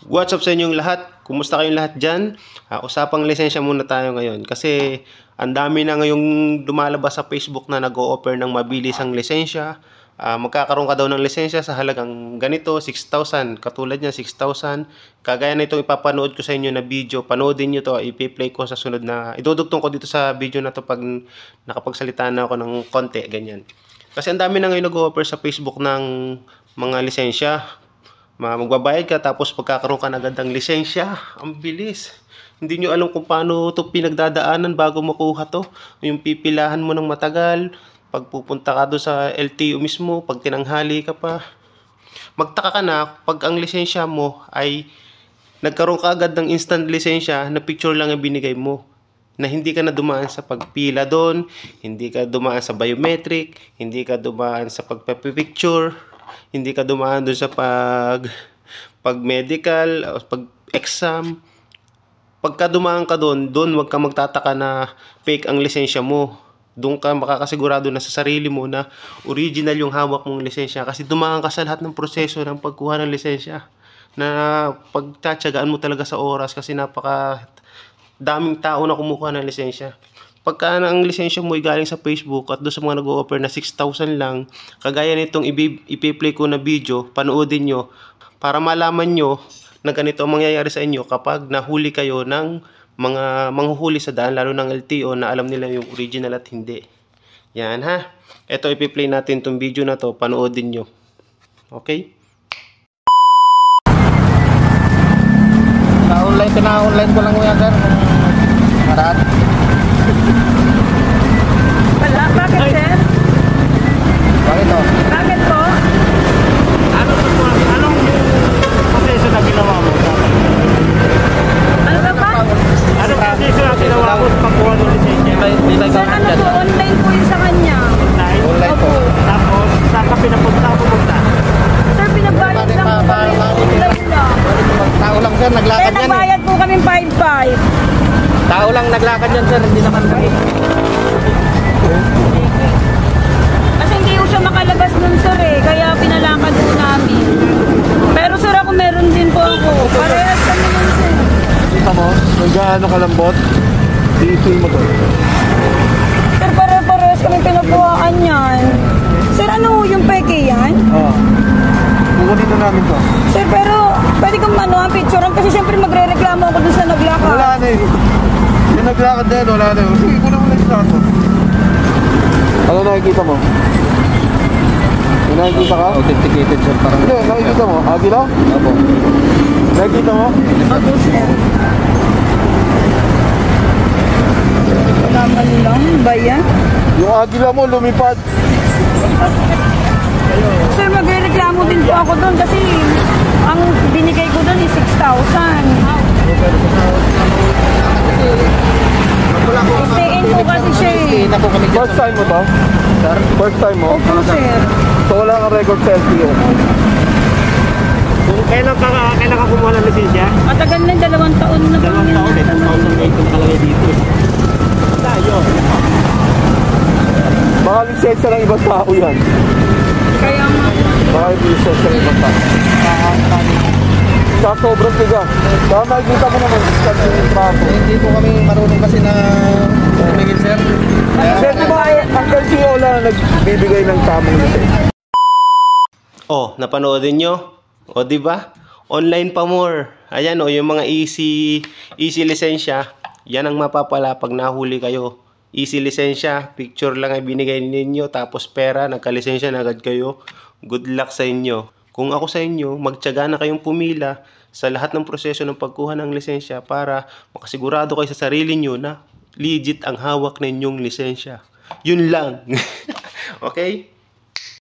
What's up sa inyong lahat? Kumusta kayong lahat dyan? Usapang lisensya muna tayo ngayon kasi ang dami na ngayong lumalabas sa Facebook na nag-o-offer ng mabilisang lisensya. Magkakaroon ka daw ng lisensya sa halagang ganito, 6,000. Katulad niya, 6,000. Kagaya na itong ipapanood ko sa inyo na video. Panoodin nyo to, ipi-play ko sa sunod na. Idudugtong ko dito sa video na to pag nakapagsalita na ako ng konti, ganyan. Kasi ang dami na ngayon nag-o-offer sa Facebook ng mga lisensya. Magbabayad ka tapos pagkakaroon ka na agad ng lisensya. Ang bilis. Hindi nyo alam kung paano ito pinagdadaanan bago makuha to. Yung pipilahan mo ng matagal. Pag pupunta ka doon sa LTO mismo, pag tinanghali ka pa. Magtaka ka na pag ang lisensya mo ay nagkaroon ka agad ng instant lisensya na picture lang ang binigay mo. Na hindi ka na dumaan sa pagpila doon, hindi ka dumaan sa biometric, hindi ka dumaan sa pagpapicture, hindi ka dumaan doon sa pag medical o pag exam. Pagka dumaan ka doon, wag ka magtataka na fake ang lisensya mo. Doon ka makakasigurado na sa sarili mo na original yung hawak mong lisensya kasi dumaan ka sa lahat ng proseso ng pagkuha ng lisensya. Na pagtatsagaan mo talaga sa oras kasi napaka daming tao na kumukuha ng lisensya. Pagka ang lisensya mo ay galing sa Facebook at doon sa mga nag-o-offer na 6,000 lang, kagaya nitong ipi-play ko na video, panoodin nyo para malaman nyo na ganito ang mangyayari sa inyo kapag nahuli kayo ng mga manghuhuli sa daan, lalo ng LTO na alam nila yung original at hindi. Yan ha. Ito ipi-play natin itong video na to, panoodin nyo. Okay? Pina-online ko lang yan, sir. Maraan. Wala, bakit sir? Bakit o? Bakit po? Anong proseso na ginawa mo? Ano ba ba? Anong proseso na ginawa mo sa pagkuha ng lisensya? Sir, ano po? Online po yun sa kanya. Online po. Tapos, saan ka pinapunta? Sir, pinabayad lang po kami. Online lang. Tao lang, sir. Sir, Naglakad yan. nagbayad po kami 5,500. Tao lang naglakad yan, sir. Hindi naman kami. Kasi hindi po siya makalabas nun sir eh. Kaya pinalakad po namin. Pero sir, ako meron din po ako. Parehas kami nun sir. Kita mo? Kung gaano kalambot, i-feel mo to. Sir, parehas kami pinabuhaan yan. Sir, ano yung peke yan? Oo. Kukunin na namin to. Sir, pero pwede kong ang picturean kasi siyempre magre-reklamo ako dun sa naglakad. Wala na eh. Yung naglakad na yun, wala na yun. Sige, kunin mo na yung strato. Ano nakikita mo? May nakikita ka? Authenticated sir, parang... Hindi, nakikita mo? Agila? Opo. Nakikita mo? Opo, sir. Naman lang ba yan? Yung agila mo lumipad. Sir, magre-reklamo din po ako doon kasi ang binigay ko doon is 6,000. Stay in po kasi siya eh. First time mo to? Sir? First time mo? Opo, sir. So wala kang record sa LTO? Kailan ka kumuha ng lisensya? Matagal na, 2 taon na po. 2 taon, 2,008 kung talaga dito. Tayo. Baka lisensya ng ibang tao yan. Kaya nga. Baka lisensya ng ibang tao. Sa sobrang tiga. Baka makikita mo naman yung trapo. Hindi po kami marunong kasi na tumingin, sir. Sir, di ba ang LTO lang nagbibigay ng tamang lisensya? Oh, napanoodin nyo? O, di ba? Online pa more. Ayan o, yung mga easy lisensya. Yan ang mapapala pag nahuli kayo. Easy lisensya, picture lang ay binigay ninyo, tapos pera, nagka-lisensya na agad kayo. Good luck sa inyo. Kung ako sa inyo, magtiyaga na kayong pumila sa lahat ng proseso ng pagkuha ng lisensya para makasigurado kayo sa sarili nyo na legit ang hawak ninyong lisensya. Yun lang. Okay?